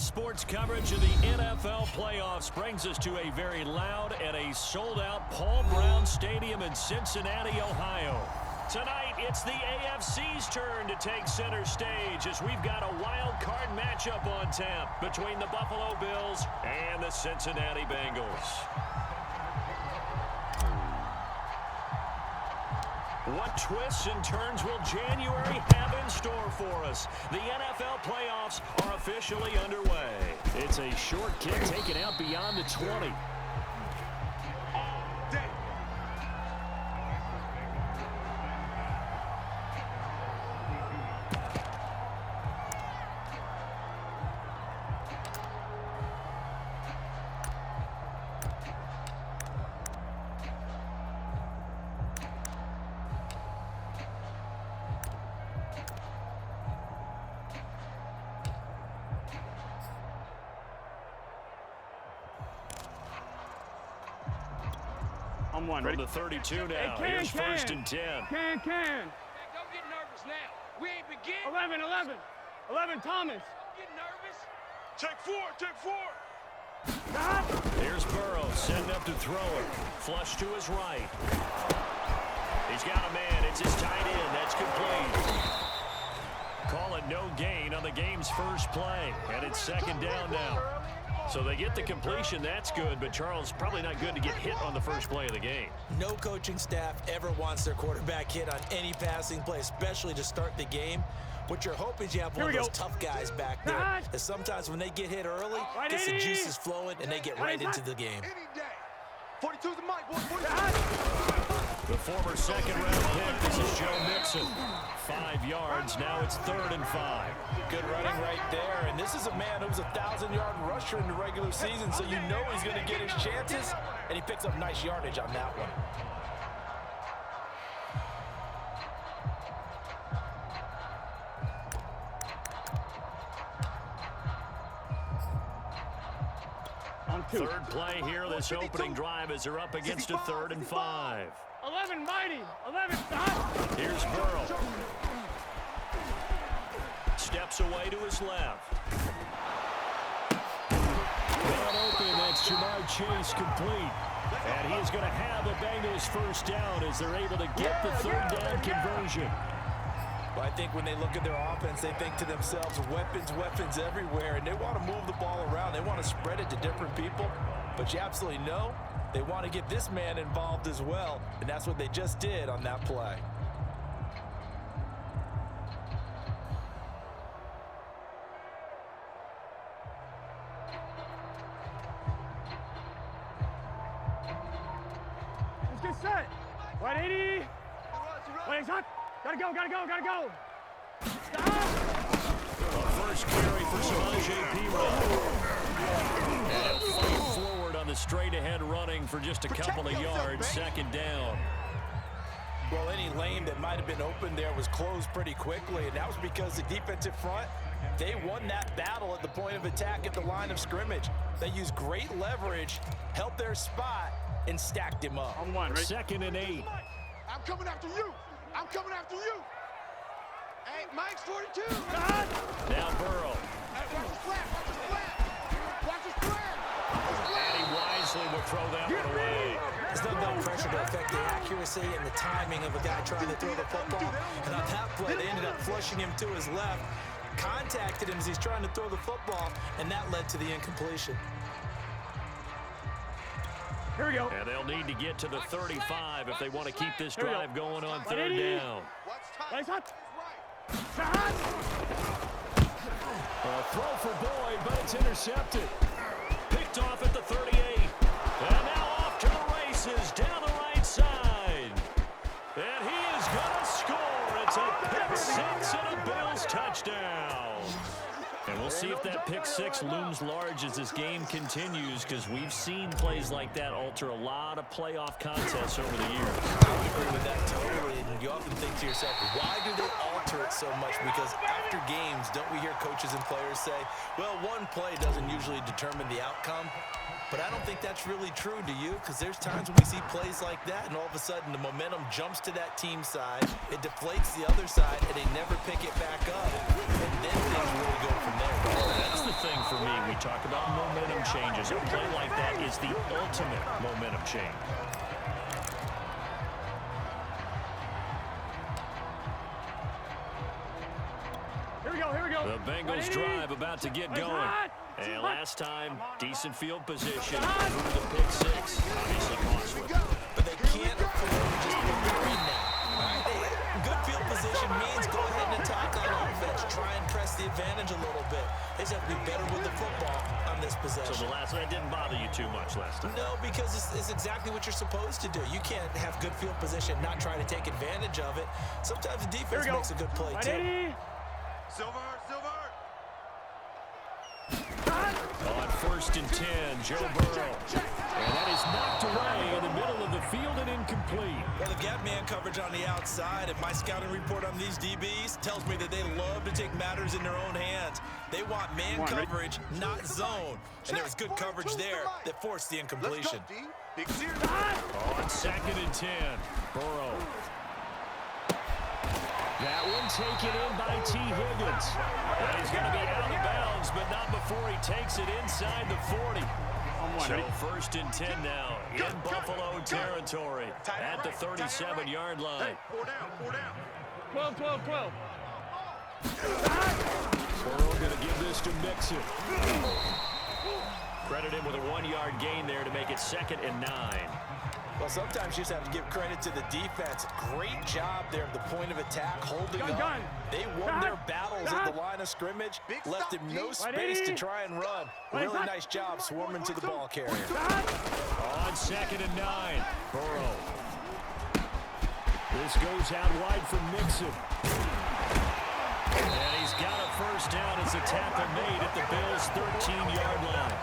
sports coverage of the NFL playoffs brings us to a very loud and a sold-out Paul Brown Stadium in Cincinnati, Ohio. Tonight, it's the AFC's turn to take center stage as we've got a wild card matchup on tap between the Buffalo Bills and the Cincinnati Bengals. What twists and turns will January have in store for us? The NFL playoffs are officially underway. It's a short kick taken out beyond the 20. I'm one. From the 32 now. Hey, Here's first and 10. Can. Hey, don't get nervous now. We ain't begin. 11, Thomas. Don't get nervous. Take four. Stop. Here's Burrow setting up to throw it. Flush to his right. He's got a man. It's his tight end. That's complete. Call it no gain on the game's first play. And it's second down now. So they get the completion. That's good. But, Charles, probably not good to get hit on the first play of the game. No coaching staff ever wants their quarterback hit on any passing play, especially to start the game. What you're hoping is you have one of those tough guys back there. And sometimes when they get hit early, gets the juices flowing, and they get right into the game. 42's the mic, boy. 42. The former second-round pick, this is Joe Mixon. 5 yards, now it's 3rd and 5. Good running right there, and this is a man who was a 1,000-yard rusher in the regular season, so you know he's going to get his chances, and he picks up nice yardage on that one. Third play here, this opening drive as they're up against a 3rd and 5. 11, mighty. 11, stop. Here's Burrow. Steps away to his left. Wide open, that's Jamar Chase complete. And he is going to have a Bengals first down as they're able to get the 3rd down conversion. But I think when they look at their offense, they think to themselves, weapons everywhere, and they want to move the ball around. They want to spread it to different people. But you absolutely know they want to get this man involved as well, and that's what they just did on that play. Let's get set. 180. Wait, hot. Gotta go. Stop. First carry for Samaje Perine. And fight forward on the straight-ahead running for just a couple of yards. Second down. Well, any lane that might have been open there was closed pretty quickly, and that was because the defensive front, they won that battle at the point of attack at the line of scrimmage. They used great leverage, held their spot, and stacked him up. I'm one, right? 2nd and 8. I'm coming after you. Hey, Mike's 42. Stop. Now Burrow. Hey, watch his flat. And he wisely will throw that one away. There's not enough pressure to affect the accuracy and the timing of a guy trying to throw the football. And on that play, they ended up flushing him to his left, contacted him as he's trying to throw the football, and that led to the incompletion. Here we go. And they'll need to get to the 35 if they want to keep this drive going on 3rd down. Nice hot. A throw for Boyd, but it's intercepted. Picked off at the 38. And now off to the races down the right side. And he is going to score. It's a pick 6 and a Bills touchdown. And we'll see if that pick 6 looms large as this game continues, because we've seen plays like that alter a lot of playoff contests over the years. I would agree with that totally. And you often think to yourself, why do they alter it so much? Because after games, don't we hear coaches and players say, well, one play doesn't usually determine the outcome. but I don't think that's really true, do you? Because there's times when we see plays like that, and all of a sudden the momentum jumps to that team side, it deflates the other side, and they never pick it back up, and then things really go from there. That's the thing for me. We talk about momentum changes. A play like that is the ultimate momentum change. Here we go. The Bengals drive about to get going. And last time, decent field position through the pick six. Obviously costly. But they can't afford to just linger in now. Good field position means go ahead and attack on offense. Try and press the advantage a little bit. They just have to be better with the football on this possession. So the last one didn't bother you too much last time? No, because it's exactly what you're supposed to do. You can't have good field position, not try to take advantage of it. Sometimes the defense makes a good play, too. Silver. On 1st and 10, Joe Burrow. And that is knocked away in the middle of the field and incomplete. Well, the gap man coverage on the outside, and my scouting report on these DBs tells me that they love to take matters in their own hands. They want man coverage, not zone. And there was good coverage there that forced the incompletion. Big series. On 2nd and 10, Burrow. That one taken in by T. Higgins. And he's going to be out of bounds, but not before he takes it inside the 40. So 1st and 10 now in Buffalo territory at the 37-yard line. 4 down. 12. Burrow going to give this to Mixon. Credit him with a 1-yard gain there to make it 2nd and 9. Well, sometimes you just have to give credit to the defense. Great job there at the point of attack, holding up. They won their battles at the line of scrimmage, left him no space to try and run. Really nice job swarming to the ball carrier. On 2nd and 9, Burrow. This goes out wide for Mixon. And he's got a first down as the tackle made at the Bills' 13-yard line.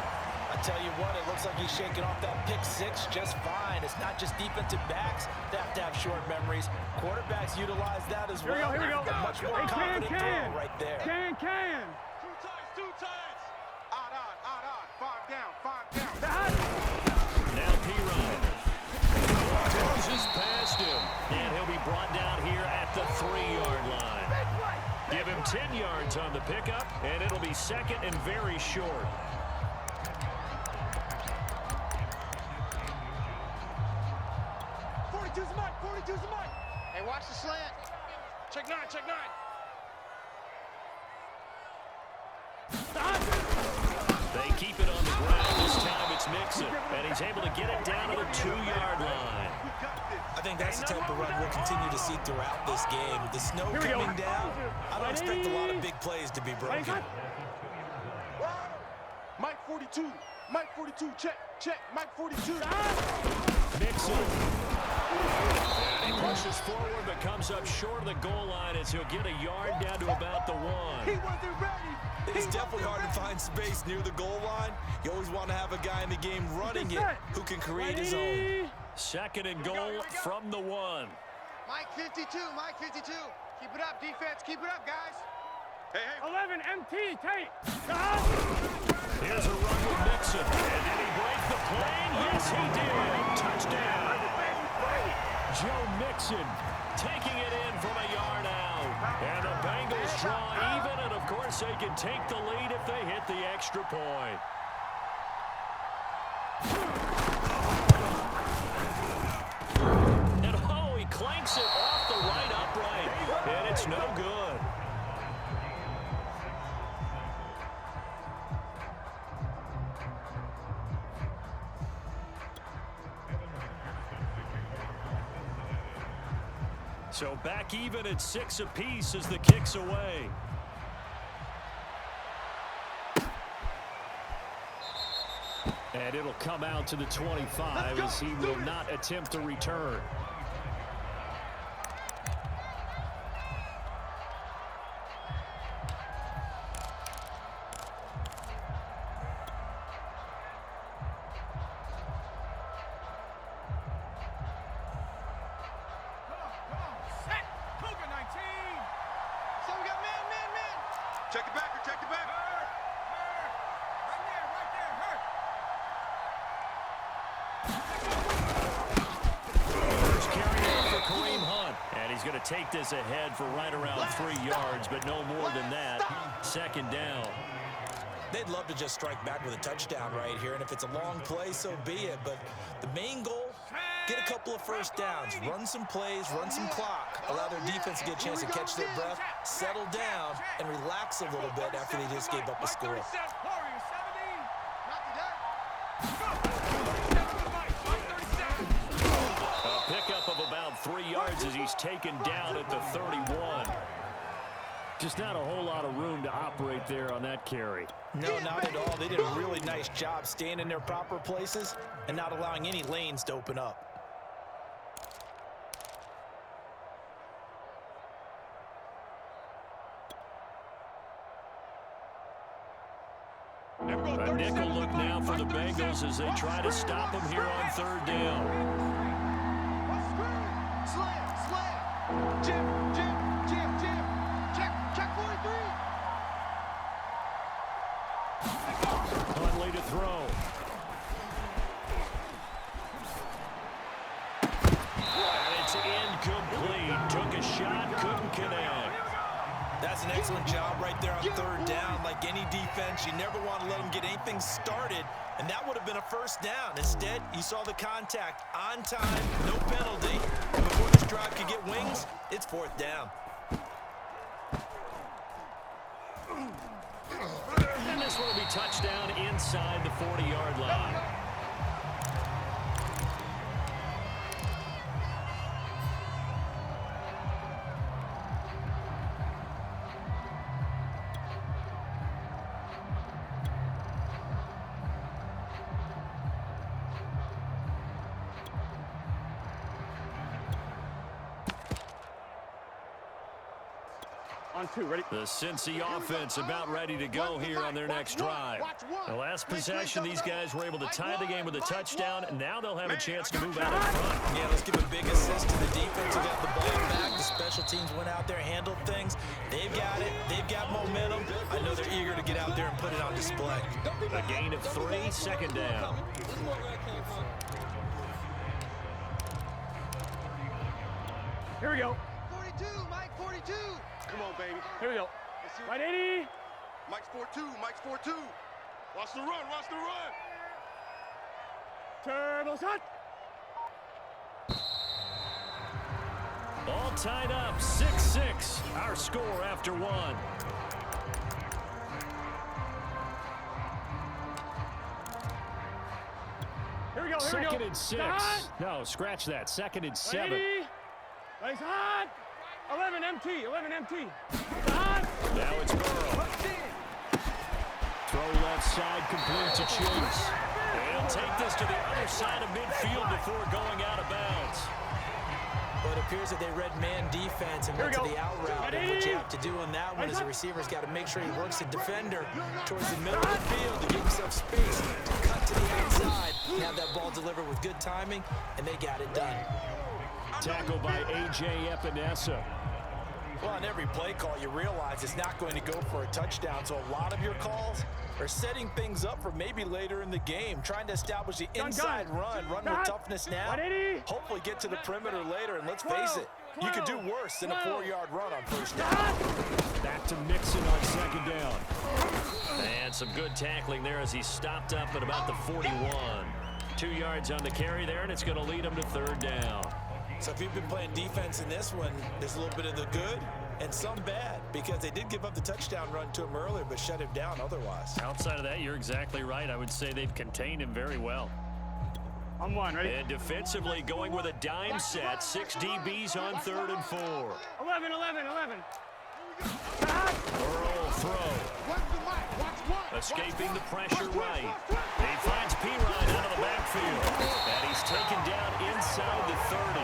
I tell you what, it looks like he's shaking off that pick six just fine. It's not just defensive backs that have to have short memories. Quarterbacks utilize that as well. Here we go. A much more confident throw right there. Can. Two times. Odd. 5 down. Now P-Ryan. Closes past him. And he'll be brought down here at the 3-yard line. Give him 10 yards on the pickup, and it'll be 2nd and very short. 42's the mic. Hey, watch the slant. Check 9. They keep it on the ground. This time it's Mixon, and he's able to get it down to the 2-yard line. I think that's the type of run we'll continue to see throughout this game. The snow coming down, I don't expect a lot of big plays to be broken. Mike 42, check. Mike 42. Mixon. And he pushes forward, but comes up short of the goal line as he'll get a yard down to about the 1. He wasn't ready. It's definitely hard to find space near the goal line. You always want to have a guy in the game running it who can create his own. 2nd and goal from the 1. Mike 52. Keep it up, defense. Keep it up, guys. Hey. 11, MT, Tate. Here's a run with Mixon. And did he break the plane? Yes, he did. Touchdown. Joe Mixon taking it in from a yard out. And the Bengals draw even, and of course they can take the lead if they hit the extra point. And oh, he clanks it off the right upright. And it's no good. So back even at 6 apiece as the kick's away. And it'll come out to the 25 as he will not attempt to return. Check the backer. Kareem Hunt. And he's going to take this ahead for right around 3 yards, but no more than that. Second down. They'd love to just strike back with a touchdown right here, and if it's a long play, so be it. But the main goal, get a couple of first downs, run some plays, run some clock, allow their defense to get a chance to catch their breath, settle down, and relax a little bit after they just gave up a score. A pickup of about 3 yards as he's taken down at the 31. Just not a whole lot of room to operate there on that carry. No, not at all. They did a really nice job staying in their proper places and not allowing any lanes to open up. A nickel look now for the Bengals as they try to stop him here on third down. Slam. Jim. Check 43. Huntley to throw. And it's incomplete. Took a shot, couldn't connect. That's an excellent job right there on third down. Like any defense, you never want to let them get anything started, and that would have been a first down. Instead, you saw the contact on time, no penalty. And before this drive could get wings, it's fourth down. And this one will be touchdown inside the 40-yard line. On 2, ready? The Cincy offense about ready to go here on their next drive. The last possession, these guys were able to tie the game with a touchdown, and now they'll have a chance to move out in front. Yeah, let's give a big assist to the defense who got the ball back. The special teams went out there, handled things. They've got it. They've got momentum. I know they're eager to get out there and put it on display. A gain of 3, second down. Here we go. 42, Mike 42. Come on, baby. Here we go. Right 80. Mike's 4-2. Mike's 4-2. Watch the run. Watch the run. Turbo shot. All tied up, 6-6. Our score after 1. Here we go. Here we go. Second and 6. No, scratch that. Second and 7. Nice hot. 11 MT. Hot. Now it's Burrow. Throw left side, complete to Chase. He'll take this to the other side of midfield before going out of bounds. But it appears that they read man defense and went to the out route. And what you have to do on that one is the receiver's got to make sure he works the defender towards the middle of the field to give himself space to cut to the outside and have that ball delivered with good timing, and they got it done. Tackle by A.J. Epinesa. Well, on every play call, you realize it's not going to go for a touchdown, so a lot of your calls are setting things up for maybe later in the game, trying to establish the inside run with toughness now, hopefully get to the perimeter later, and let's face it, you could do worse than a 4-yard run on first down. Back to Mixon on second down. And some good tackling there as he stopped up at about the 41. 2 yards on the carry there, and it's going to lead him to third down. So if you've been playing defense in this one, there's a little bit of the good and some bad, because they did give up the touchdown run to him earlier, but shut him down otherwise. Outside of that, you're exactly right. I would say they've contained him very well. On 1, ready? And defensively going with a dime set. 6 DBs on 3rd and 4. 11. Burrow throw. Escaping the pressure right. He finds Pirine out of the backfield. And he's taken down inside the 30.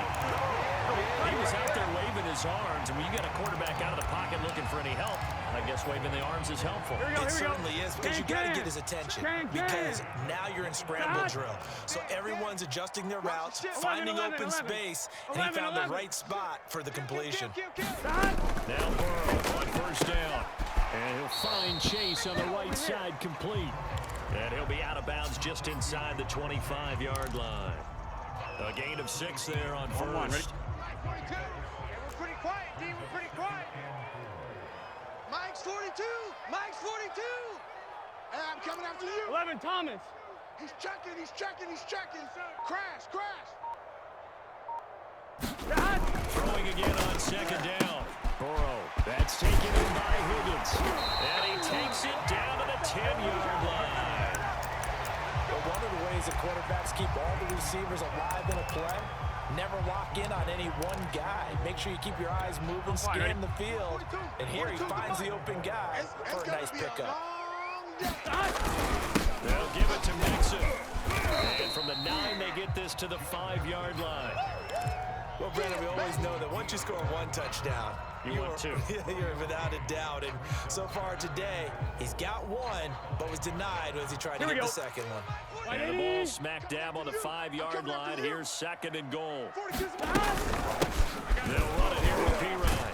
He was out there waving his arms, and when you get a quarterback out of the pocket looking for any help, I guess waving the arms is helpful. It certainly is, because you got to get his attention, because now you're in scramble drill. So everyone's adjusting their routes, finding open space, and he found the right spot for the completion. Now Burrow on first down, and he'll find Chase on the right side complete. And he'll be out of bounds just inside the 25-yard line. A gain of 6 there on first. 42. Yeah, we're pretty quiet, D. We're pretty quiet. Mike's 42. Mike's 42. Hey, I'm coming after you. 11, Thomas. He's checking, he's checking, he's checking. Crash, crash. Throwing again on second down. Burrow, that's taken in by Higgins. And he takes it down to the 10-yard line. But one of the ways that quarterbacks keep all the receivers alive in a play, never lock in on any one guy. Make sure you keep your eyes moving, scan the field. And here he finds the open guy for a nice pickup. They'll give it to Mixon. And from the 9, they get this to the 5-yard line. Well, Brandon, we always know that once you score one touchdown, You want two. You're without a doubt. And so far today, he's got one, but was denied as he tried to get the second one. And the ball smack dab on the 5-yard line. Here's 2nd and goal. They'll run it here with P-Ryan.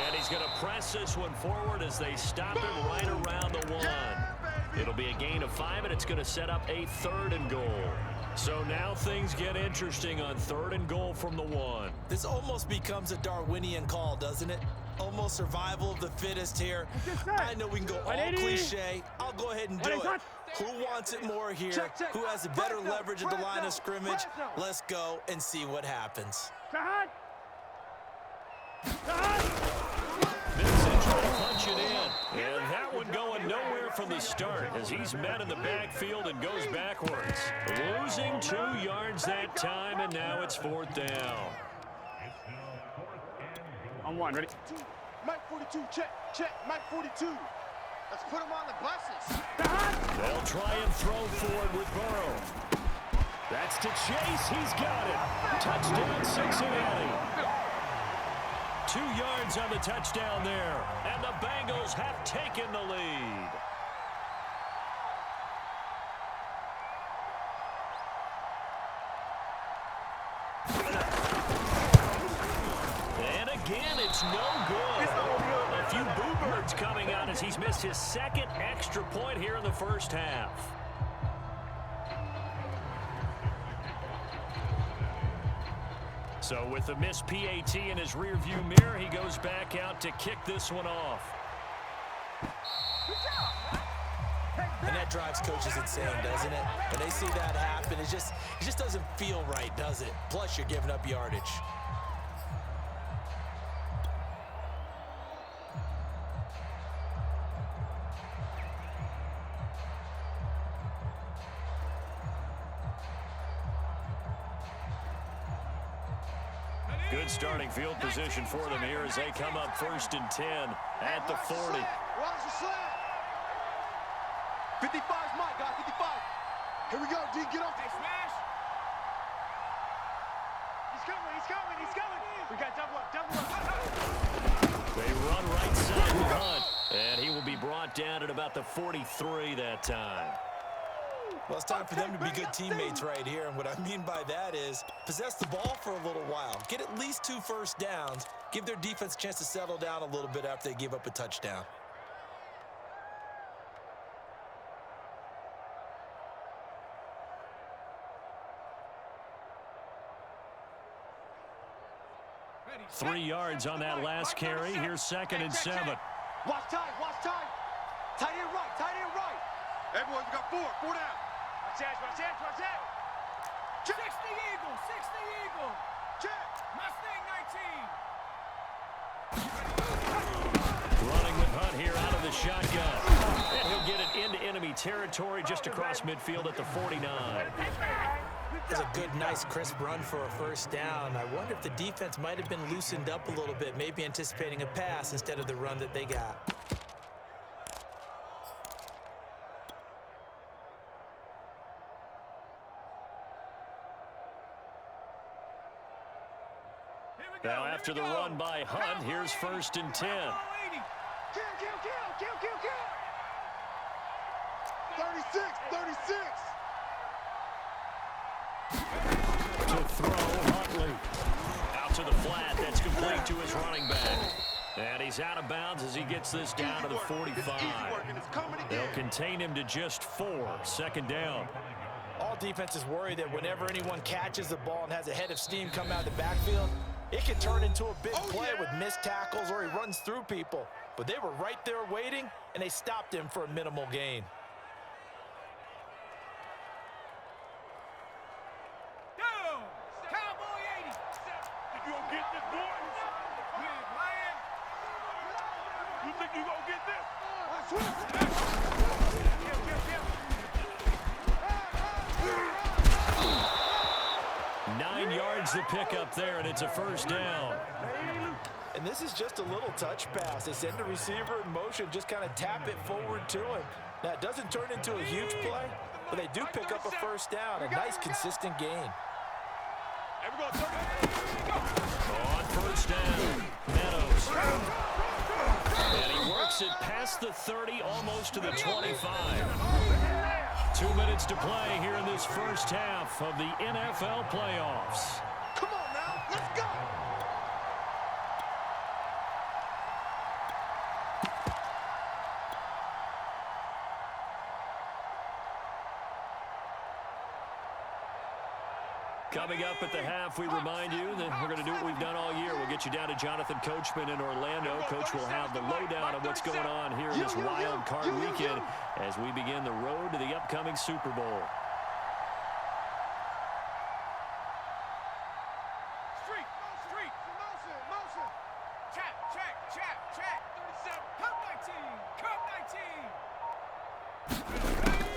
And he's going to press this one forward as they stop him right around the 1. It'll be a gain of 5, and it's going to set up a 3rd and goal. So now things get interesting on 3rd and goal from the 1. This almost becomes a Darwinian call, doesn't it? Almost survival of the fittest here. I know we can go all cliche. I'll go ahead and do it. Who wants it more here? Who has a better leverage at the line of scrimmage? Let's go and see what happens. Vincent trying to punch it in. And that one going nowhere from the start as he's met in the backfield and goes backwards. Losing 2 yards that time, and now it's 4th down. On 1, ready? Mike 42, check, check, Mike 42. Let's put him on the buses. They'll try and throw forward with Burrow. That's to Chase. He's got it. Touchdown, Cincinnati. 2 yards on the touchdown there, and the Bengals have taken the lead. And again, it's no good. A few boo birds coming out as he's missed his 2nd extra point here in the first half. So with the missed PAT in his rearview mirror, he goes back out to kick this one off. And that drives coaches insane, doesn't it? When they see that happen, it just doesn't feel right, does it? Plus, you're giving up yardage. Good starting field position for them here as they come up 1st and 10 at the 40. Watch the slap. 55's Mike, guys, 55. Here we go, D, get off. Hey, smash. He's coming, he's coming, he's coming. We got double up, double up. They run right side with Hunt, and he will be brought down at about the 43 that time. Well, it's time for them to be good teammates right here, and what I mean by that is possess the ball for a little while. Get at least 2 first downs. Give their defense a chance to settle down a little bit after they give up a touchdown. Ready, 3 yards on that last carry. Here's 2nd and 7. Watch time, watch time. Tight end right, tight end right. Hey, boys, we got 4 down. Watch that, watch that, watch that. 60 Eagle, 60 Eagle. Check. Mustang 19. Running with Hunt here out of the shotgun. And he'll get it into enemy territory just across midfield at the 49. That's a good, nice, crisp run for a first down. I wonder if the defense might have been loosened up a little bit, maybe anticipating a pass instead of the run that they got. Now after the run by Hunt, here's 1st and 10. Kill, kill, kill, kill, kill, kill. 36, 36. To throw, Huntley. Out to the flat, that's complete to his running back. And he's out of bounds as he gets this down to the 45. They'll contain him to just 4, 2nd down. All defenses worry that whenever anyone catches the ball and has a head of steam come out of the backfield, It can turn into a big play with missed tackles or he runs through people. But they were right there waiting, and they stopped him for a minimal gain. Down. Cowboy 80. Think you gonna get this, boys? Big land. You think you gonna get this? Kill. 9 yards to pick up there, and it's a first down. And this is just a little touch pass. They send the receiver in motion, just kind of tap it forward to him. Now, it doesn't turn into a huge play, but they do pick up a first down, a nice, consistent gain. And we're going 30. On first down, Meadows. And he works it past the 30, almost to the 25. 2 minutes to play here in this first half of the NFL playoffs. Come on now, let's go. Coming up at the half, we remind you that we're going to do what we've done all year. We'll get you down to Jonathan Coachman in Orlando. Coach will have the lowdown of what's going on here in this wild card weekend as we begin the road to the upcoming Super Bowl. Street. Motion. Check. 37. Come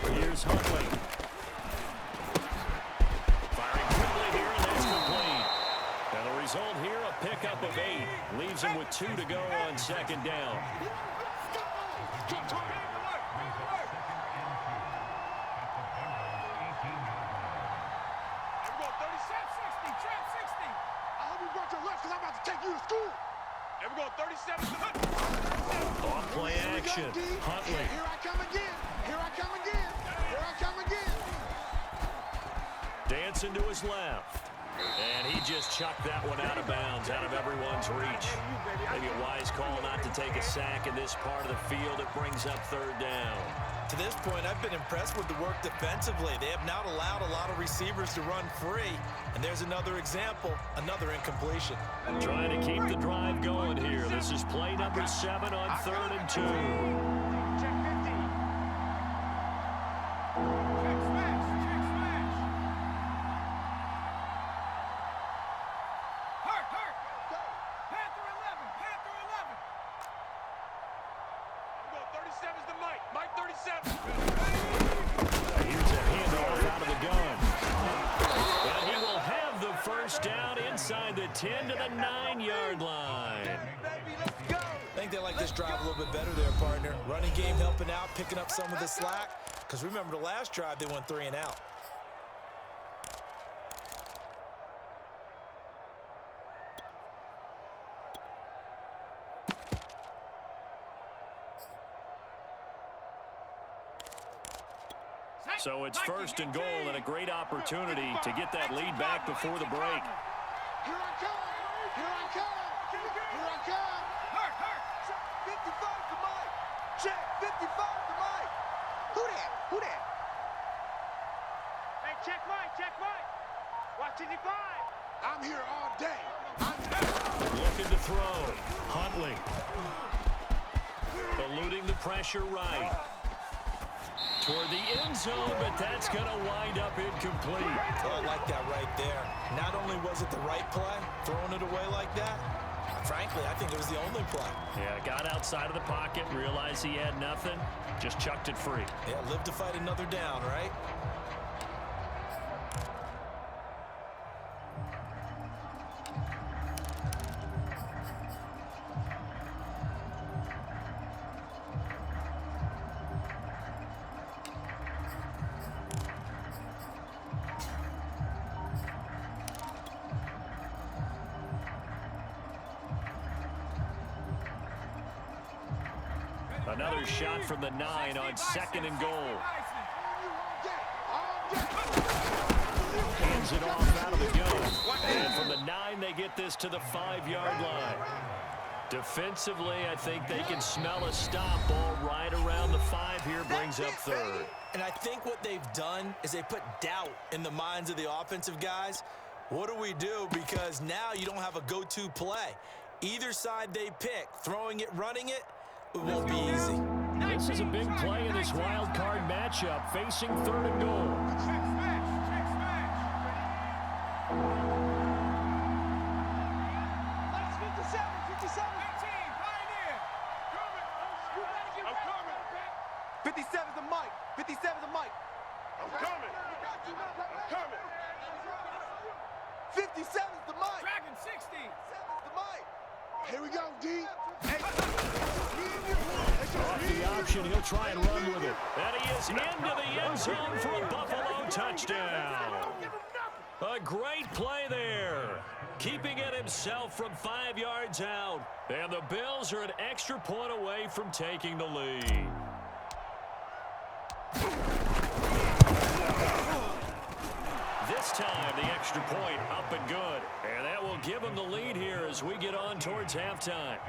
19. Here's Huntley. Firing quickly here, and that's complete. And the result here, a pickup of 8. Leaves him with 2 to go on second down. Trap 60. I hope you brought your lunch because I'm about to take you to school. And we're going 37 to the Off play action. Huntley. Here I come again. Dancing to his left. And he just chucked that one out of bounds, out of everyone's reach. Maybe a wise call not to take a sack in this part of the field. It brings up third down. To this point, I've been impressed with the work defensively. They have not allowed a lot of receivers to run free. And there's another example, another incompletion. Trying to keep the drive going here. This is play number 7 on 3rd and 2. Check 50. Check smash. Hurt. Panther 11. We're going 37's to Mike. Mike 37. Here's a handoff out of the gun. And he will have the first down inside the 10 to the 9-yard line. I think they like this drive a little bit better there, partner. Running game helping out, picking up some of the slack. Because remember, the last drive, they went 3 and out. So it's first and goal and a great opportunity to get that lead back before the break. Here I come. Hurt. 55 to Mike. Check. 55 to Mike. Who that? Hey, check Mike. Watch it divide. I'm here all day. Looking to throw. Huntley. Eluding the pressure right. Toward the end zone, but that's going to wind up incomplete. Oh, I like that right there. Not only was it the right play, throwing it away like that, frankly, I think it was the only play. Yeah, got outside of the pocket, realized he had nothing, just chucked it free. Yeah, live to fight another down, right? Another shot from the 9 on 2nd and goal. Hands it off out of the gun. And from the 9, they get this to the 5-yard line. Defensively, I think they can smell a stop ball right around the 5 here, brings up 3rd. And I think what they've done is they put doubt in the minds of the offensive guys. What do we do? Because now you don't have a go-to play. Either side they pick, throwing it, running it, it won't be easy. This is a big play in this wild card matchup, facing 3rd and goal. Check smash. Check smash. That's 57, 57. 18, Pioneer. Coming. I'm coming. 57's the mic. 57's the mic. I'm coming. I'm coming. 57's the mic. Dragon 60. 57's the mic. Here we go, D. Off the option, he'll try and run with it. And he is into the end zone for a Buffalo touchdown. A great play there. Keeping it himself from 5 yards out. And the Bills are an extra point away from taking the lead. This time, the extra point up and good. And that will give them the lead here as we get on towards halftime.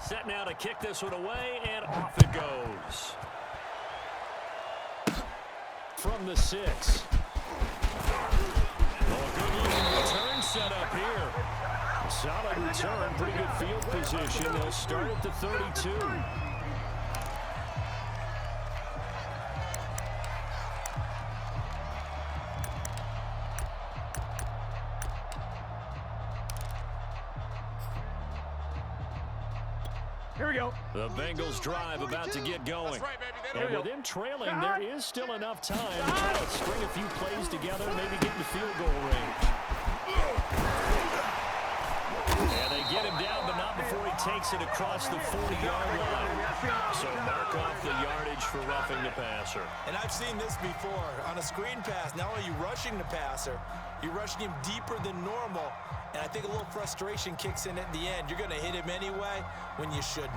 Set now to kick this one away, and off it goes. From the 6. Oh, good-looking return set up here. Solid return, pretty good field position. They'll start at the 32. Here we go. The Bengals drive about to get going. That's right, baby. They don't And with them trailing, there is still enough time to try to string a few plays together, maybe get in the field goal range. And they get him down, but not before he takes it across the 40-yard line. So mark off the yardage for roughing the passer. And I've seen this before. On a screen pass, not only are you rushing the passer, you're rushing him deeper than normal. And I think a little frustration kicks in at the end. You're going to hit him anyway when you shouldn't.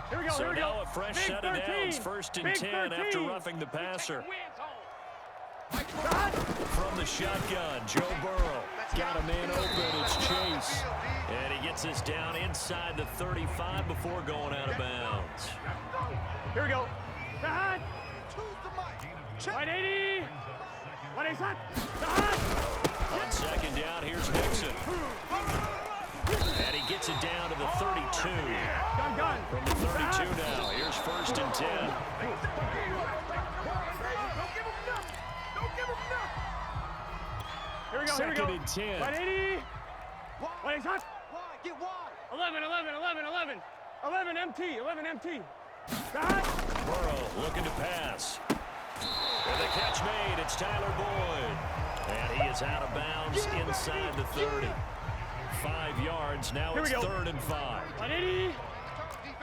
Here we go. So Here we now go. a fresh Big set of 13. downs, 1st and Big 10 after 13. roughing the passer. Shot. From the shotgun, Joe Burrow got a man open. It's Chase. And he gets this down inside the 35 before going out of bounds. Here we go. Shot. Two's the mic. 180. 180 shot. Shot. On 2nd down, here's Mixon. And he gets it down to the 32. Gun. From the 32 now, here's 1st and 10. Here we go. Here we 2nd go. and 10. 180. 180 shot. Wide, get wide. 11. 11 MT. 11 MT. Shot. Burrow looking to pass. With a catch made, it's Tyler Boyd. And he is out of bounds inside the 30. 5 yards, now Here we it's go. 3rd and 5. 180.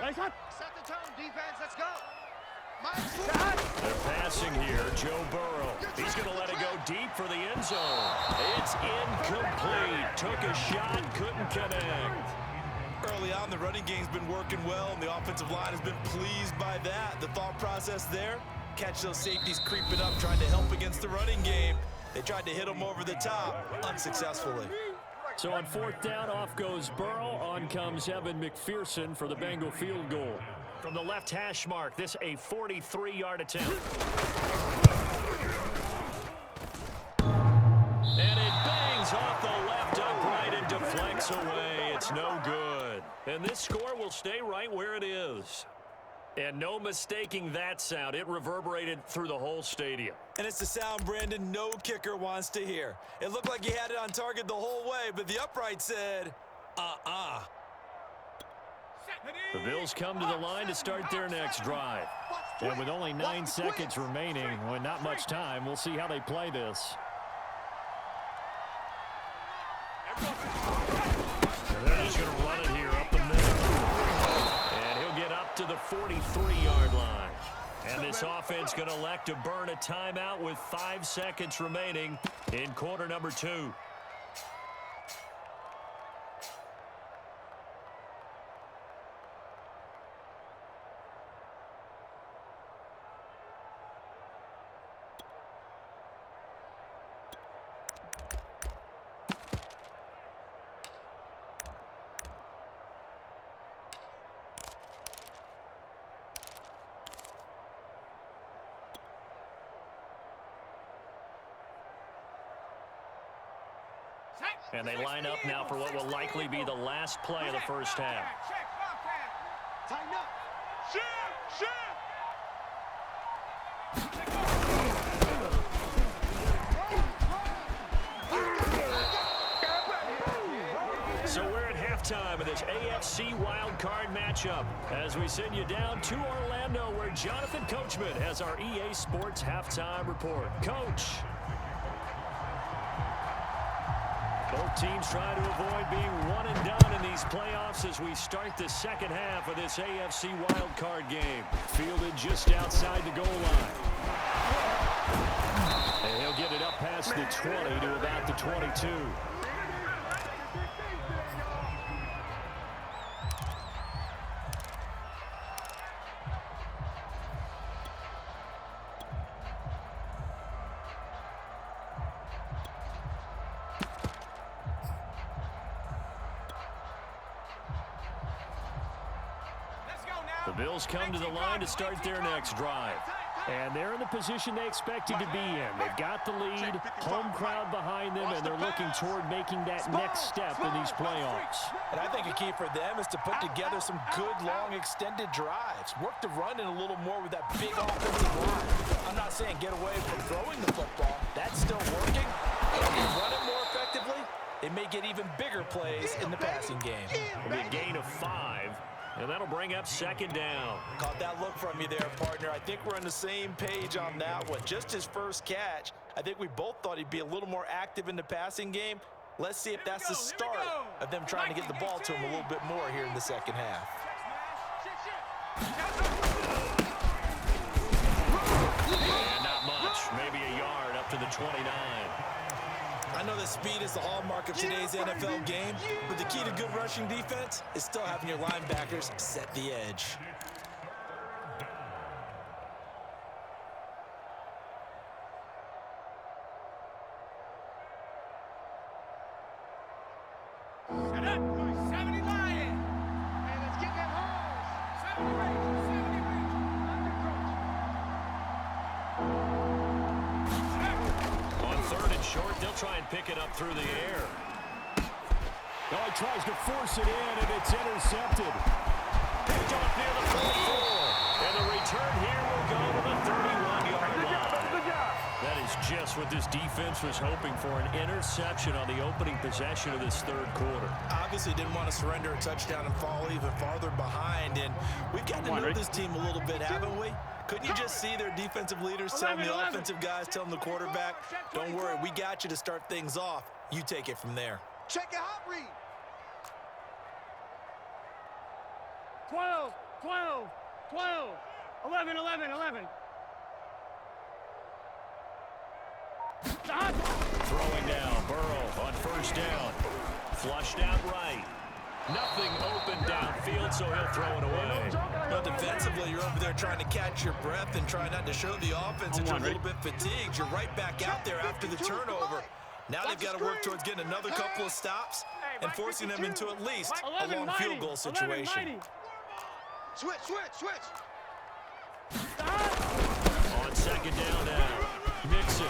Nice shot. Set the tone, defense. Let's go. Mike's Shot. They're passing here, Joe Burrow. He's going to let it go deep for the end zone. It's incomplete. Took a shot, couldn't connect. Early on, the running game's been working well, and the offensive line has been pleased by that. The thought process there, catch those safeties creeping up, trying to help against the running game. They tried to hit him over the top, unsuccessfully. So on 4th down, off goes Burrow. On comes Evan McPherson for the Bengal field goal. From the left hash mark, this a 43-yard attempt. And it bangs off the left upright and deflects away. It's no good. And this score will stay right where it is. And no mistaking that sound. It reverberated through the whole stadium. And it's the sound Brandon no kicker wants to hear. It looked like he had it on target the whole way, but the upright said, The Bills come to the line to start their next drive. And with only 9 seconds remaining, well, not much time, we'll see how they play this. And they're just going to run it here up the middle. And he'll get up to the 43-yard line. And this offense going to elect to burn a timeout with 5 seconds remaining in quarter number 2. And they line up now for what will likely be the last play of the first half. Tighten up. Shift. So we're at halftime of this AFC wildcard matchup as we send you down to Orlando where Jonathan Coachman has our EA Sports halftime report. Coach. Both teams trying to avoid being one and done in these playoffs as we start the second half of this AFC wildcard game. Fielded just outside the goal line. And he'll get it up past the 20 to about the 22. The Bills come to the line to start their next drive. And they're in the position they expected to be in. They've got the lead, home crowd behind them, and they're looking toward making that next step in these playoffs. And I think a key for them is to put together some good, long, extended drives. Work the run in a little more with that big offensive line. I'm not saying get away from throwing the football. That's still working. But if you run it more effectively, it may get even bigger plays in the passing game. It'll be a gain of 5. And that'll bring up second down. Caught that look from you there, partner. I think we're on the same page on that one. Just his first catch, I think we both thought he'd be a little more active in the passing game. Let's see if that's the start of them trying to get the ball to him a little bit more here in the second half. And not much, maybe a yard up to the 29. I know that speed is the hallmark of today's NFL game, but the key to good rushing defense is still having your linebackers set the edge. Set up. 70 Lion. Hey, let's get that home. 70 range. 70 range. On third and short, they'll try and pick it up through the air. Oh, he tries to force it in, and it's intercepted. Picked off near the 44. And the return here will go to the 31-yard line. Good job. That is just what this defense was hoping for, an interception on the opening possession of this third quarter. Obviously didn't want to surrender a touchdown and fall even farther behind, and we've gotten to know this team a little bit, haven't we? Couldn't you just see their defensive leaders telling the offensive guys, telling the quarterback, don't worry, we got you to start things off. You take it from there. Check a hot read. 12, 12, 12, 11, 11, 11. Stop. Throwing down, Burrow on first down. Flushed out right. Nothing open downfield, so he'll throw it away. But defensively, you're over there trying to catch your breath and try not to show the offense that you're a little bit fatigued. You're right back out there after the turnover. Now they've got to work towards getting another couple of stops and forcing them into at least a long field goal situation. Switch. On second down now, Mixon.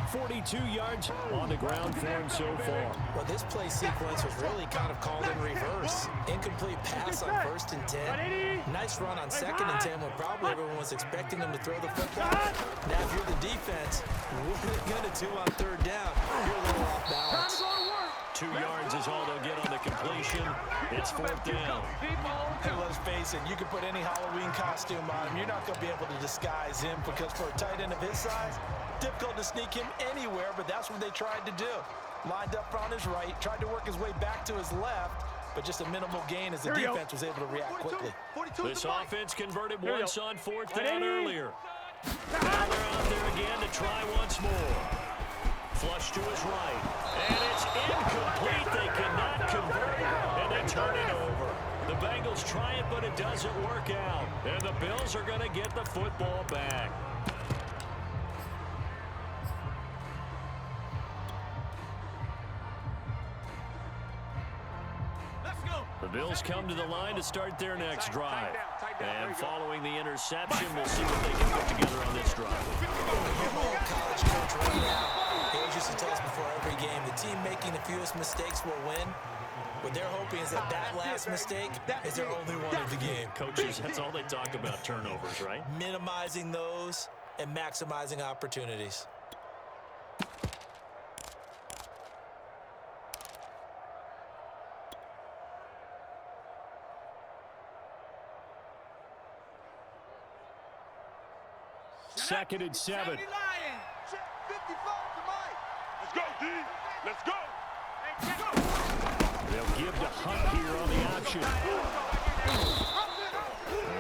42 yards on the ground for him so far. Well, this play sequence was really kind of called in reverse. Incomplete pass on 1st and 10. Nice run on 2nd and 10 when probably everyone was expecting them to throw the football. Now, if you're the defense, what are they going to do on 3rd down? You're a little off balance. 2 yards is all they'll get on the completion. It's 4th down. Hey, let's face it, you can put any Halloween costume on him. You're not going to be able to disguise him because for a tight end of his size, difficult to sneak him anywhere, but that's what they tried to do. Lined up on his right, tried to work his way back to his left, but just a minimal gain as the defense was able to react quickly. This offense converted once on 4th down earlier. Now they're out there again to try once more. Flush to his right. And it's incomplete. They cannot convert, and they turn it over. The Bengals try it, but it doesn't work out. And the Bills are going to get the football back. The Bills come to the line to start their next drive. And following the interception, we'll see what they can put together on this drive. College coach right now. Here's used to tell us before every game, the team making the fewest mistakes will win. What they're hoping is that last mistake is their only one of the game. Coaches, that's all they talk about, turnovers, right? Minimizing those and maximizing opportunities. Second and 7. 70 Lions. Check 55 to Mike. Let's go, D. Let's go. They'll give to Hunt here on the option.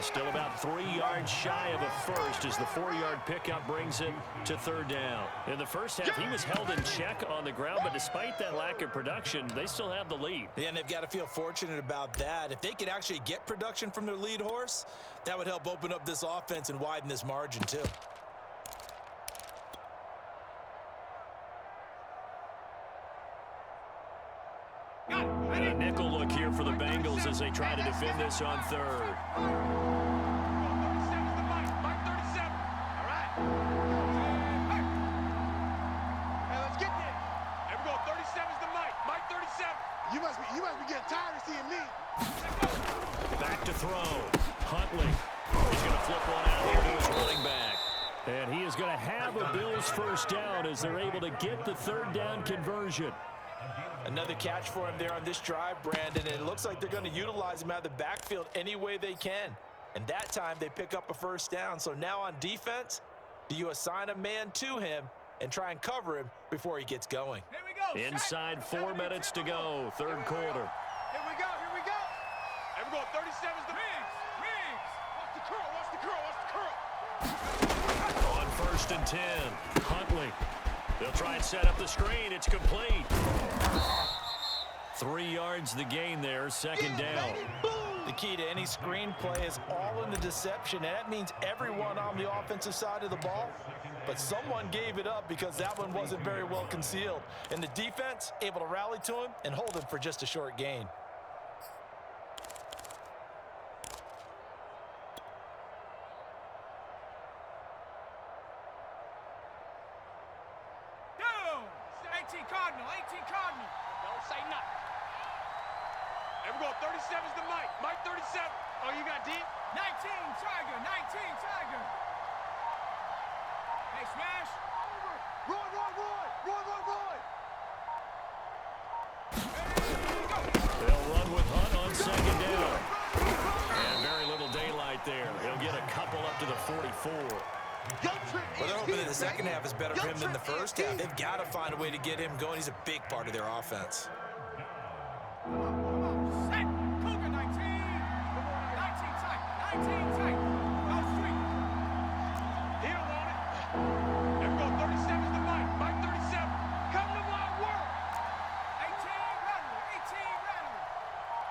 Still about 3 yards shy of a first as the 4-yard pickup brings it to third down. In the first half, he was held in check on the ground, but despite that lack of production, they still have the lead. Yeah, and they've got to feel fortunate about that. If they could actually get production from their lead horse, that would help open up this offense and widen this margin too. And a nickel look here for the Bengals as they try to defend this on third. 37's the Mike. Mike 37. All right. Hey, let's get there. Hey, we go. 37's the Mike. Mike 37. You must be getting tired of seeing me. Back to throw. Huntley. He's going to flip one out here to his running back. And he is going to have a Bills first down as they're able to get the third down conversion. Another catch for him there on this drive, Brandon, and it looks like they're going to utilize him out of the backfield any way they can. And that time they pick up a first down. So now on defense, do you assign a man to him and try and cover him before he gets going? Here we go. Inside 4 minutes to go, third quarter. Here we go. Here we go. Hey, we go. 37's the Riggs. Watch the curl. Watch the curl. Watch the curl. On first and 10, Huntley. They'll try and set up the screen. It's complete. 3 yards the gain there, second down. The key to any screen play is all in the deception, and that means everyone on the offensive side of the ball. But someone gave it up because that one wasn't very well concealed. And the defense able to rally to him and hold him for just a short gain. Cardinal. 18 Cardinal. Don't say nothing. Hey, we go. 37's the Mike. Mike 37. Oh, you got D? 19 Tiger. 19 Tiger. Hey, smash. Roy. They'll run with Hunt on second down. And very little daylight there. He'll get a couple up to the 44. Well, they're hoping that the second half is better for him than the first half. They've got to find a way to get him going. He's a big part of their offense. Set. Cougar 19. 19 tight. 19 tight. Go street. He don't want it. Hey, we go. 37's the Mike. Mike 37. Come to my work. 18 Rattler. 18 Rattler.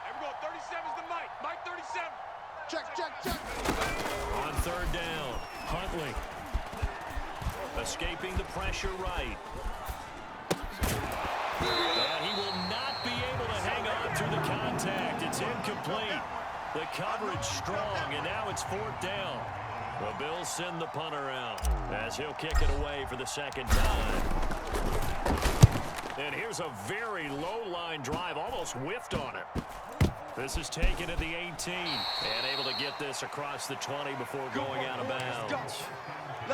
Hey, we go. 37's the Mike. Mike 37. Check. On third down, Huntley. Escaping the pressure right. And he will not be able to hang on through the contact. It's incomplete. The coverage strong, and now it's fourth down. The Bills send the punter out as he'll kick it away for the second time. And here's a very low-line drive, almost whiffed on it. This is taken at the 18 and able to get this across the 20 before going out of bounds.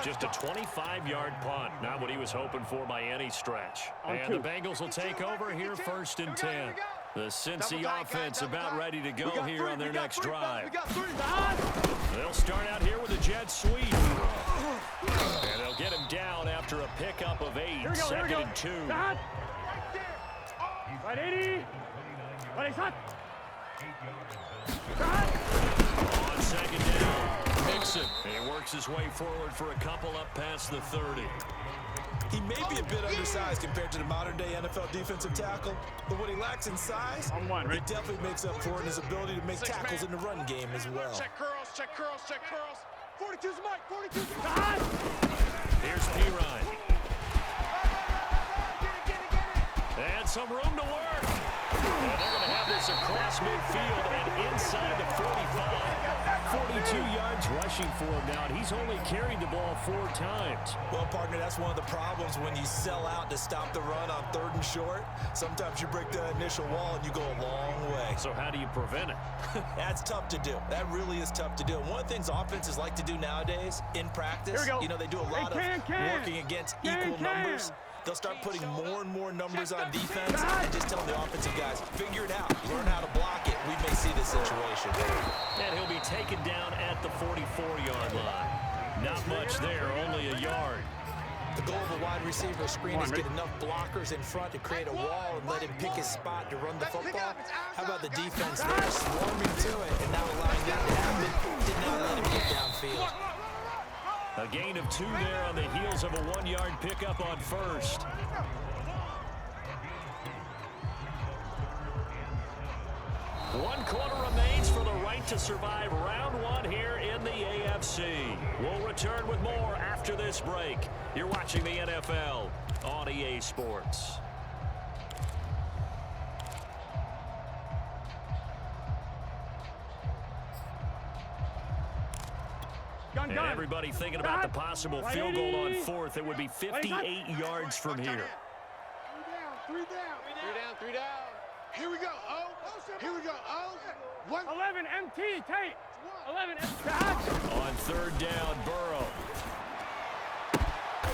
Just a 25-yard punt, not what he was hoping for by any stretch. And the Bengals will take over here first and 10. The Cincy offense about ready to go here on their next drive. They'll start out here with a jet sweep. And they'll get him down after a pickup of 8, second and 2. Right, 80. Right, hot. On second down, Mixon. He works his way forward for a couple up past the 30. He may be a bit undersized compared to the modern-day NFL defensive tackle, but what he lacks in size, he definitely makes up for it in his ability to make tackles in the run game as well. Check curls. 42's Mike. 42's Mike. Here's P-Ryan. Get it. And some room to work. And they're going to have this across midfield and inside the 45. 42 yards rushing for him now, and he's only carried the ball 4 times. Well, partner, that's one of the problems when you sell out to stop the run on 3rd and short. Sometimes you break the initial wall and you go a long way. So how do you prevent it? That's tough to do. That really is tough to do. And one of the things offenses like to do nowadays in practice, you know, they do a lot of working against equal numbers. They'll start putting more and more numbers on defense and just tell the offensive guys, figure it out. Learn how to block it. We may see this situation. And he'll be taken down at the 44-yard line. Not much there, only a yard. The goal of a wide receiver screen is get enough blockers in front to create a wall and let him pick his spot to run the football. How about the defense there swarming to it and not allowing that to happen? Did not let him get downfield. A gain of 2 there on the heels of a 1-yard pickup on 1st. One quarter remains for the right to survive round 1 here in the AFC. We'll return with more after this break. You're watching the NFL on EA Sports. And everybody thinking about the possible field goal on 4th. It would be 58 yards from here. 3 down. 3 down. Here we go. Oh. Here we go. Oh. 11 MT, tight. 11 MT. On 3rd down, Burrow.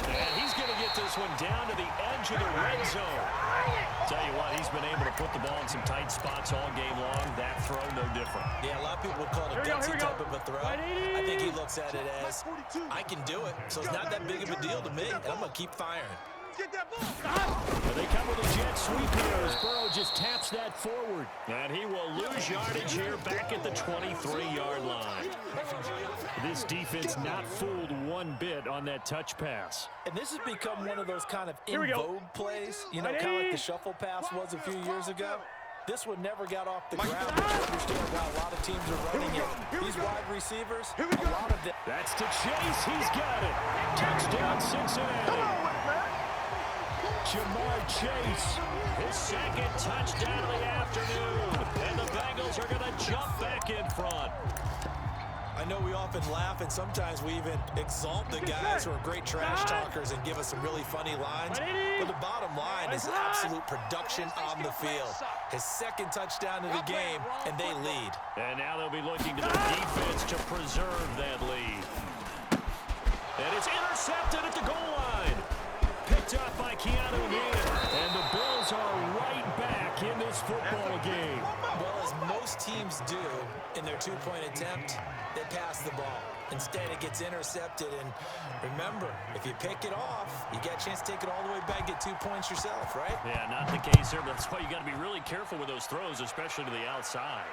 And he's going to get this one down to the edge of the red zone. Tell you what, he's been able to put the ball in some tight spots all game long. That throw, no different. Yeah, a lot of people would call it a gutsy type of a throw. I think he looks at it as, I can do it, so it's not that big of a deal to me, and I'm going to keep firing. Get that ball. But they come with a jet sweep here as Burrow just taps that forward. And he will lose yardage here back at the 23-yard line. This defense not fooled one bit on that touch pass. And this has become one of those kind of in vogue plays, you know, kind of like the shuffle pass was a few years ago. This one never got off the ground, but you understand how a lot of teams are running it. These wide receivers, a lot of them. That's to Chase. He's got it. Touchdown, Cincinnati. Jamar Chase, his 2nd touchdown of the afternoon. And the Bengals are going to jump back in front. I know we often laugh, and sometimes we even exalt the guys who are great trash talkers and give us some really funny lines. But the bottom line is absolute production on the field. His 2nd touchdown of the game, and they lead. And now they'll be looking to the defense to preserve that lead. And it's intercepted at the goal line. Picked up by Keanu Neal. And the Bills are right back in this football game. Well, as most teams do in their 2-point attempt, they pass the ball. Instead, it gets intercepted. And remember, if you pick it off, you get a chance to take it all the way back, get 2 points yourself, right? Yeah, not the case there. That's why you got to be really careful with those throws, especially to the outside.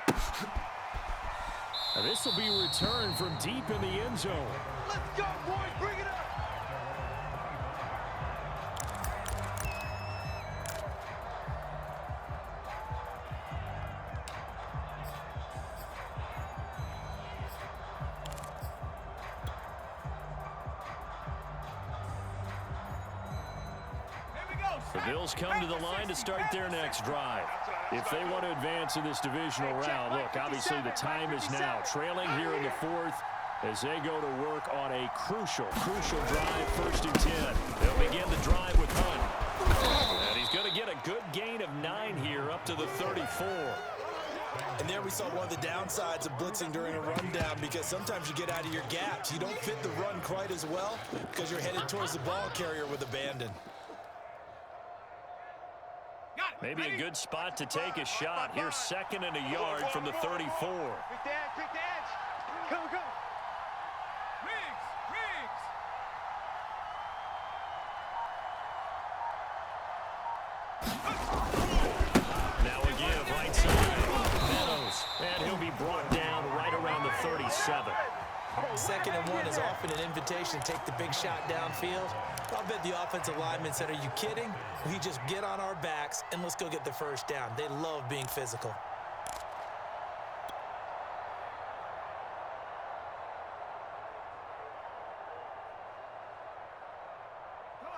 Now, this will be returned from deep in the end zone. Let's go, boys. Bring it up. The Bills come to the line to start their next drive. If they want to advance in this divisional round, look, obviously the time is now. Trailing here in the 4th as they go to work on a crucial drive, 1st and 10. They'll begin the drive with Hunt. And he's going to get a good gain of 9 here up to the 34. And there we saw one of the downsides of blitzing during a rundown, because sometimes you get out of your gaps. You don't fit the run quite as well because you're headed towards the ball carrier with abandon. Maybe a good spot to take a shot. Here, 2nd and a yard from the 34. Pick the edge. Go. Riggs. Now again, right side. Meadows. And he'll be brought down right around the 37. 2nd and 1 is often an invitation to take the big shot downfield. I'll bet the offensive linemen said, are you kidding? We just get on our backs and let's go get the 1st down. They love being physical.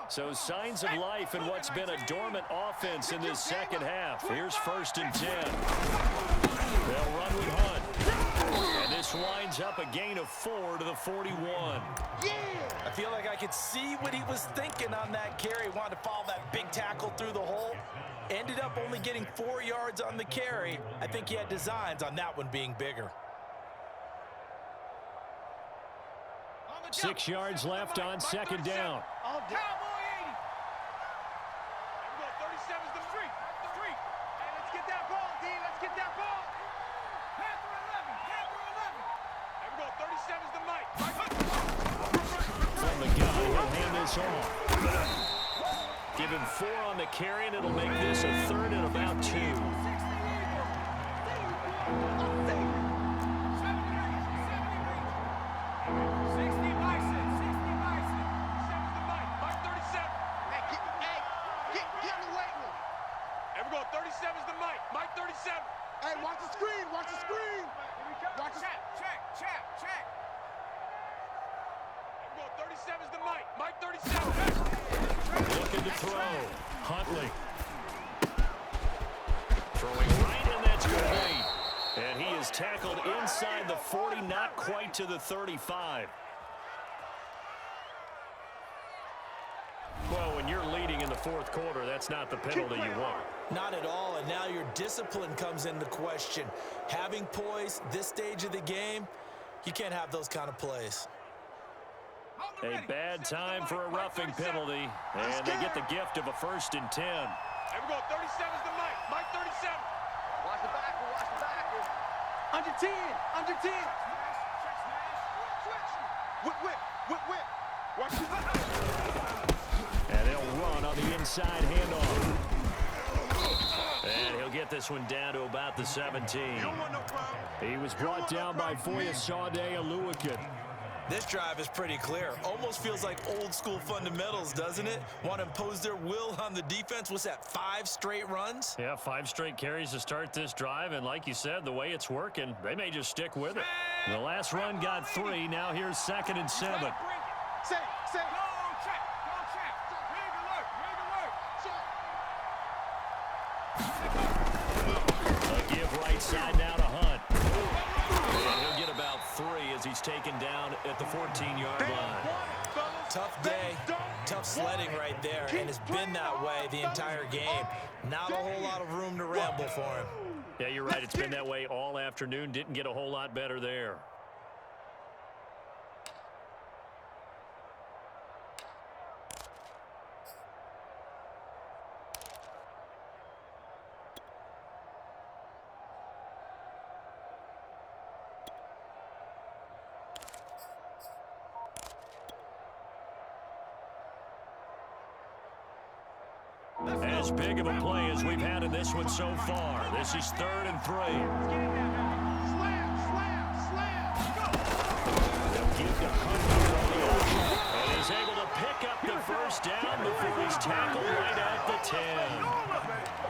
So signs of life in what's been a dormant offense in this 2nd half. Here's 1st and 10. They'll run with Hunt. And this winds brings up a gain of 4 to the 41. Yeah! I feel like I could see what he was thinking on that carry. Wanted to follow that big tackle through the hole. Ended up only getting 4 yards on the carry. I think he had designs on that one being bigger. 6 yards left on second down. All day. Cowboy 80. Here we go. 37's the street. Street. Hey, let's get that ball, D. Let's get that ball. Panther 11. Panther 11. Here we go. 37's the mic. From the gun, he'll hand this off. Give him 4 on the carry, and it'll make this a 3rd and about 2. 37's the mic. Mike 37. Hey, watch the screen. Watch the screen. Watch the Check. Here we go. 37's the mic. Mike 37. Looking to throw. Huntley. Throwing right, and that's complete. And he is tackled inside the 40, not quite to the 35. Well, when you're leading in the 4th quarter, that's not the penalty you want. Not at all, and now your discipline comes into question. Having poise this stage of the game, you can't have those kind of plays. A bad time for a roughing penalty, and they get the gift of a 1st and 10. Here we go. 37's the mic. Mike 37. Watch the backer. Watch the backer. Under 10. Under 10. Whip. Watch the backer. And they'll run on the inside handoff. And he'll get this one down to about the 17. He was brought down by Foyesade Aluakin. This drive is pretty clear. Almost feels like old school fundamentals, doesn't it? Want to impose their will on the defense. What's that, 5 straight runs? Yeah, 5 straight carries to start this drive. And like you said, the way it's working, they may just stick with it. The last run got 3. Now here's 2nd and 7. Say. A give right side now to Hunt. And he'll get about 3 as he's taken down at the 14-yard line. Tough day, tough sledding right there, and it's been that way the entire game. Not a whole lot of room to ramble for him. Yeah, you're right. It's been that way all afternoon. Didn't get a whole lot better there. As big of a play as we've had in this one so far. This is 3rd and 3. Slam. They'll give to Hunt, and he's able to pick up the 1st down before he's tackled right at the 10.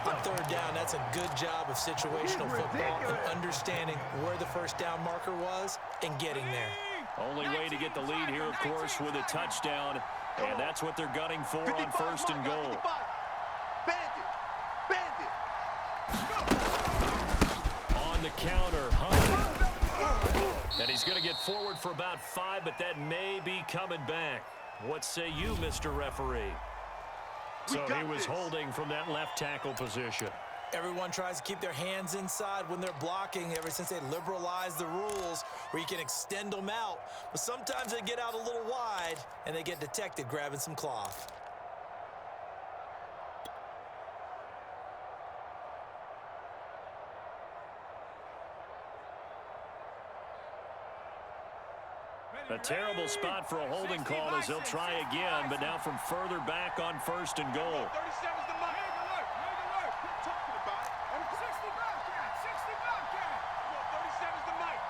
On 3rd down, that's a good job of situational football and understanding where the 1st down marker was and getting there. Only way to get the lead here, of course, with a touchdown, and that's what they're gunning for on 1st and goal. Bandit. On the counter, Hunt. And he's going to get forward for about 5, but that may be coming back. What say you, Mr. Referee? So he was holding from that left tackle position. Everyone tries to keep their hands inside when they're blocking ever since they liberalized the rules where you can extend them out. But sometimes they get out a little wide and they get detected grabbing some cloth. A terrible spot for a holding call as they'll try again, but now from further back on 1st and goal. 37's the mic.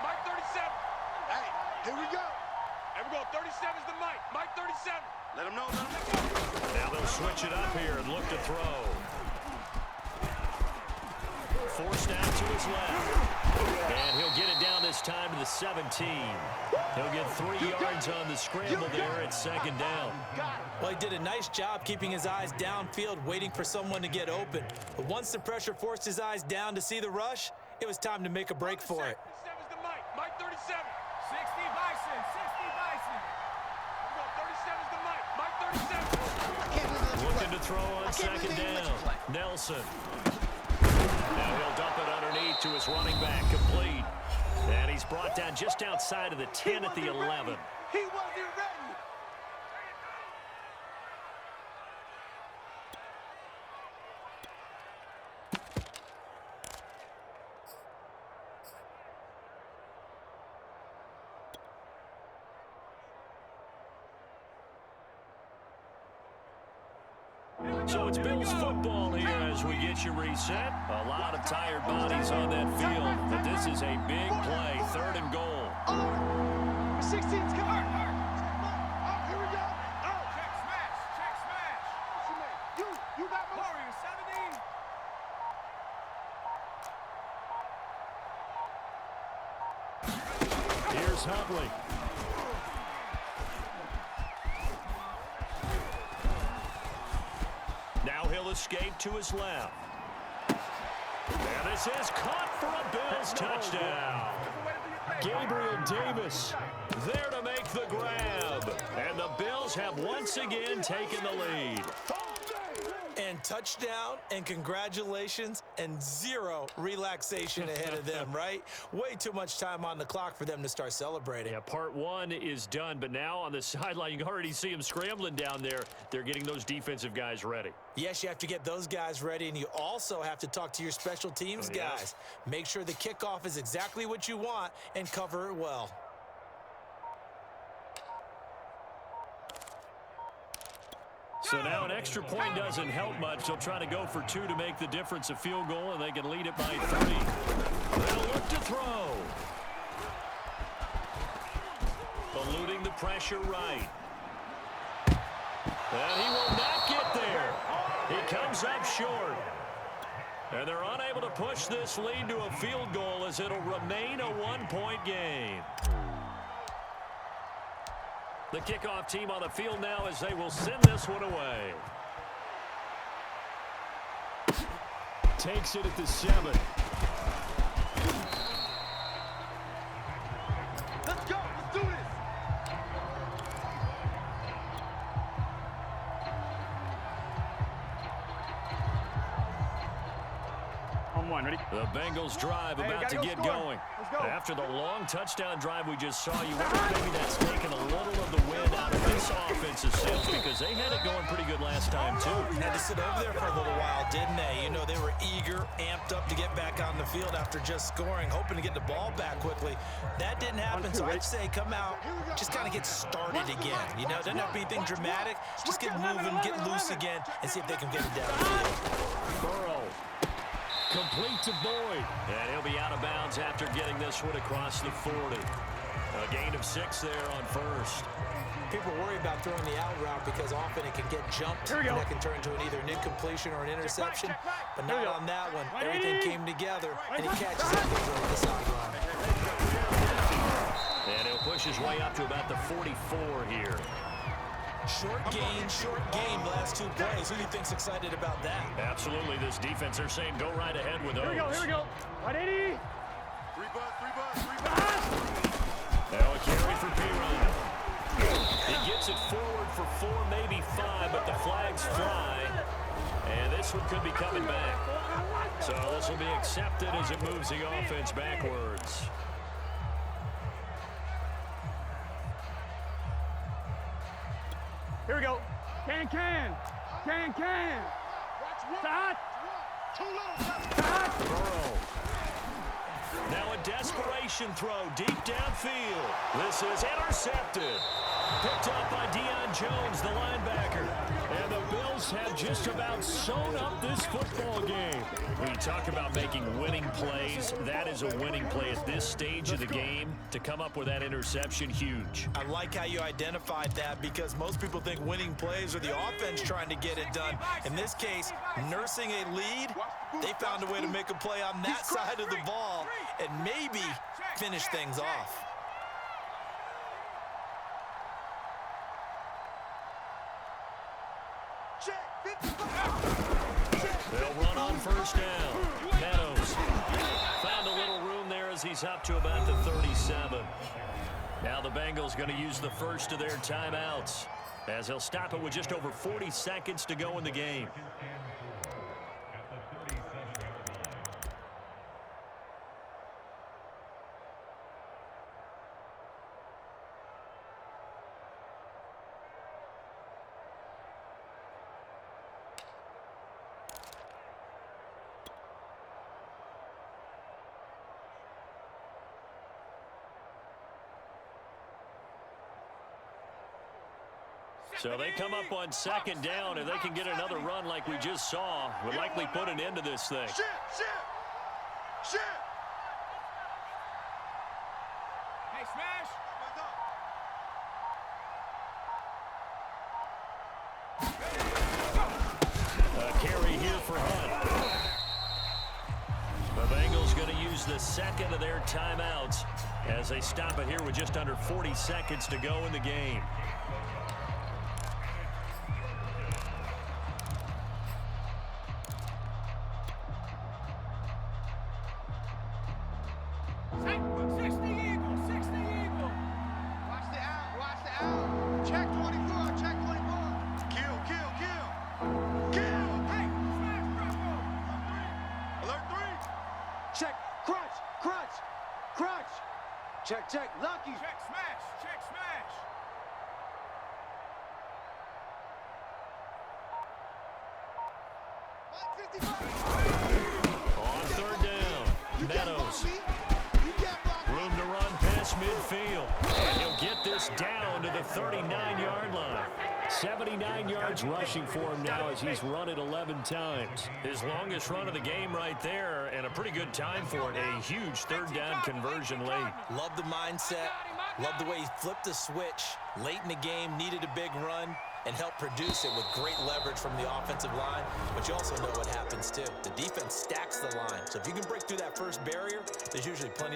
Mike 37. Hey, here we go. Here we go. 37's the mic. Mike 37. Let him know. Now they'll switch it up here and look to throw. Forced out to his left. And he'll get it down this time to the 17. He'll get 3 yards on the scramble there at 2nd down. Well, he did a nice job keeping his eyes downfield, waiting for someone to get open. But once the pressure forced his eyes down to see the rush, it was time to make a break for it. 37's the mic. Mike 37. Bison. 60 Bison. We're going 37's the Mike. Mike 37. Looking to throw on second down. Nelson. Now he'll dump it underneath to his running back, complete. And he's brought down just outside of the 10 at the 11. He wasn't ready. So it's Bills football here as we get you reset. A lot of tired bodies on that field, but this is a big play, 3rd and goal. 16's coming. Here we go. Check smash. You got more. Warrior 70. Here's Huntley. Now he'll escape to his left. And this is caught for a Bills touchdown. Gabriel Davis there to make the grab. And the Bills have once again taken the lead. And touchdown, and congratulations, and 0 relaxation ahead of them, right? Way too much time on the clock for them to start celebrating. Yeah, part 1 is done, but now on the sideline, you can already see them scrambling down there. They're getting those defensive guys ready. Yes, you have to get those guys ready, and you also have to talk to your special teams guys. Make sure the kickoff is exactly what you want and cover it well. So now an extra point doesn't help much. They'll try to go for 2 to make the difference a field goal, and they can lead it by 3. They'll look to throw. Eluding the pressure right. And he will not get there. He comes up short. And they're unable to push this lead to a field goal as it'll remain a 1-point game. The kickoff team on the field now as they will send this one away. Takes it at the 7. Let's go. Let's do this. On 1, ready? The Bengals drive about to get going. Let's go. After the long touchdown drive we just saw, you wonder if maybe that's taken a little of the wind out of this offensive sails because they had it going pretty good last time, too. Had to sit over there for a little while, didn't they? You know, they were eager, amped up to get back on the field after just scoring, hoping to get the ball back quickly. That didn't happen, so I'd say come out, just kind of get started again. You know, doesn't have to be anything dramatic. Just get moving, get loose again, and see if they can get it downfield. Burrow. Complete to Boyd. And he'll be out of bounds after getting this one across the 40. A gain of 6 there on first. People worry about throwing the out route because often it can get jumped and that can turn into an either an incompletion or an interception. But not on that one. Everything came together and he catches it over the sideline. And he'll push his way up to about the 44 here. Short game, last 2 plays. Who do you think's excited about that? Absolutely, this defense, they're saying go right ahead with those. Here we go. 180. 3 bucks. Now a carry for P-Ryan. He gets it forward for 4, maybe 5, but the flags fly. And this one could be coming back. So this will be accepted as it moves the offense backwards. Here we go. Can. Start. Burrow. Now a desperation throw deep downfield. This is intercepted. Picked up by Deion Jones, the linebacker. And the Bills have just about sewn up this football game. When you talk about making winning plays, that is a winning play at this stage of the game. To come up with that interception, huge. I like how you identified that because most people think winning plays are the offense trying to get it done. In this case, nursing a lead, they found a way to make a play on that side of the ball and maybe finish things off. They'll run on first down. Meadows found a little room there as he's up to about the 37. Now the Bengals going to use the first of their timeouts as they'll stop it with just over 40 seconds to go in the game. So they come up on second down. If they can get another run like we just saw, would likely put an end to this thing. Shit! Hey, smash! A carry here for Hunt. The Bengals going to use the second of their timeouts as they stop it here with just under 40 seconds to go in the game. Check, lucky. Check, smash! Check, smash! On third down, Meadows. Room to run past midfield. And he'll get this down to the 39-yard line. 79 yards rushing for him now as he's run it 11 times. His longest run of the game right there, and a pretty good time for it. A huge third down conversion late. Love the mindset. Love the way he flipped the switch. Late in the game, needed a big run, and helped produce it with great leverage from the offensive line. But you also know what happens, too. The defense stacks the line. So if you can break through that first barrier, there's usually plenty of